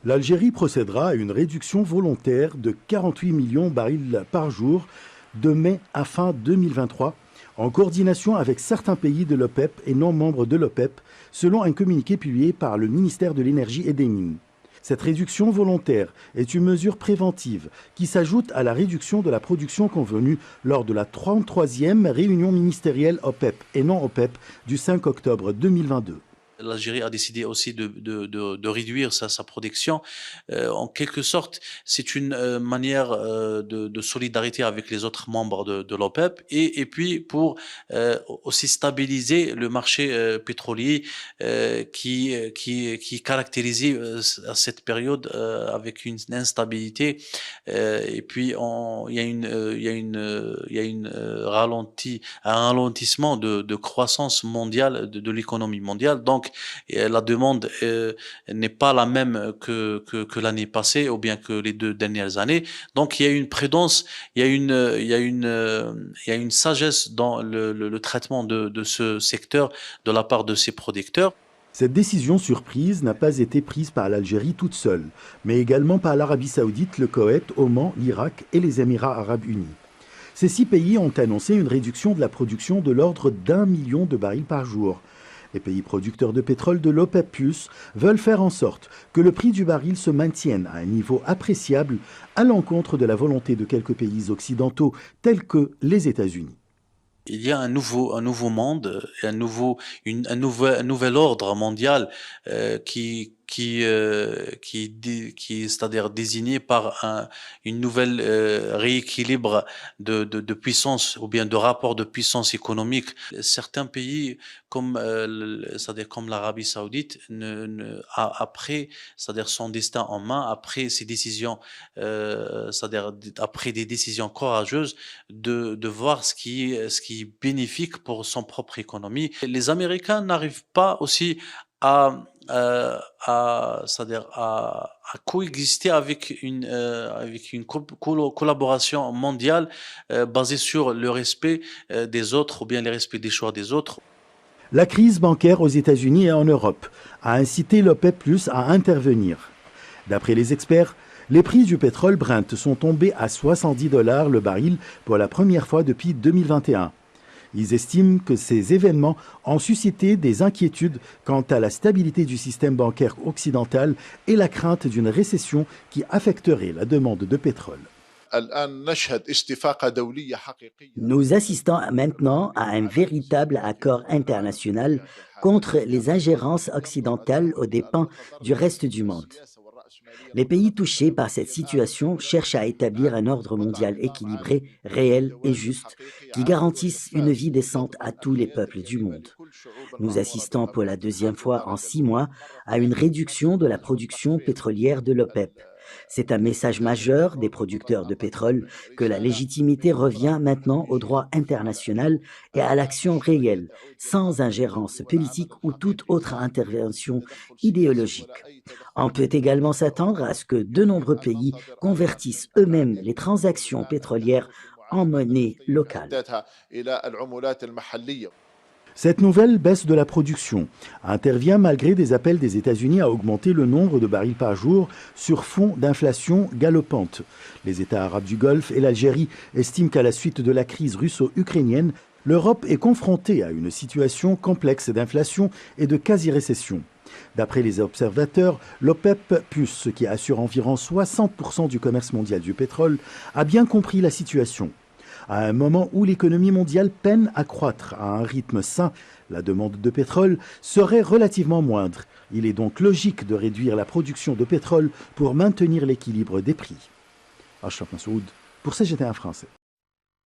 L'Algérie procédera à une réduction volontaire de 48 millions de barils par jour de mai à fin 2023, en coordination avec certains pays de l'OPEP et non membres de l'OPEP, selon un communiqué publié par le ministère de l'Énergie et des Mines. Cette réduction volontaire est une mesure préventive qui s'ajoute à la réduction de la production convenue lors de la 33e réunion ministérielle OPEP et non OPEP du 5 octobre 2022. L'Algérie a décidé aussi de réduire sa production. En quelque sorte, c'est une manière de solidarité avec les autres membres de l'OPEP et puis pour aussi stabiliser le marché pétrolier qui caractérisé à cette période avec une instabilité et puis il y a un ralentissement de croissance mondiale de l'économie mondiale. Donc la demande n'est pas la même que l'année passée ou bien que les 2 dernières années. Donc il y a une prudence, il y a une sagesse dans le traitement de ce secteur de la part de ses producteurs. Cette décision surprise n'a pas été prise par l'Algérie toute seule, mais également par l'Arabie saoudite, le Koweït, Oman, l'Irak et les Émirats arabes unis. Ces 6 pays ont annoncé une réduction de la production de l'ordre d'1 million de barils par jour. Les pays producteurs de pétrole de l'OPEP+ veulent faire en sorte que le prix du baril se maintienne à un niveau appréciable à l'encontre de la volonté de quelques pays occidentaux tels que les États-Unis. Il y a un nouveau monde, un nouvel ordre mondial qui est, c'est-à-dire désigné par une nouvelle rééquilibre de puissance ou bien de rapport de puissance économique. Certains pays c'est-à-dire comme l'Arabie Saoudite après, c'est-à-dire son destin en main, après ses décisions, c'est-à-dire après des décisions courageuses de voir ce qui est bénéfique pour son propre économie. Les Américains n'arrivent pas aussi c'est-à-dire à coexister avec une collaboration mondiale basée sur le respect des autres ou bien le respect des choix des autres. La crise bancaire aux États-Unis et en Europe a incité l'OPEP+ à intervenir. D'après les experts, les prix du pétrole Brent sont tombés à 70 $ le baril pour la première fois depuis 2021. Ils estiment que ces événements ont suscité des inquiétudes quant à la stabilité du système bancaire occidental et la crainte d'une récession qui affecterait la demande de pétrole. Nous assistons maintenant à un véritable accord international contre les ingérences occidentales aux dépens du reste du monde. Les pays touchés par cette situation cherchent à établir un ordre mondial équilibré, réel et juste, qui garantisse une vie décente à tous les peuples du monde. Nous assistons pour la 2e fois en 6 mois à une réduction de la production pétrolière de l'OPEP. C'est un message majeur des producteurs de pétrole que la légitimité revient maintenant au droit international et à l'action réelle, sans ingérence politique ou toute autre intervention idéologique. On peut également s'attendre à ce que de nombreux pays convertissent eux-mêmes les transactions pétrolières en monnaie locale. Cette nouvelle baisse de la production intervient malgré des appels des États-Unis à augmenter le nombre de barils par jour sur fond d'inflation galopante. Les États arabes du Golfe et l'Algérie estiment qu'à la suite de la crise russo-ukrainienne, l'Europe est confrontée à une situation complexe d'inflation et de quasi-récession. D'après les observateurs, l'OPEP+, ce qui assure environ 60% du commerce mondial du pétrole, a bien compris la situation. À un moment où l'économie mondiale peine à croître à un rythme sain, la demande de pétrole serait relativement moindre. Il est donc logique de réduire la production de pétrole pour maintenir l'équilibre des prix. Achraf Massoud pour CGTN français.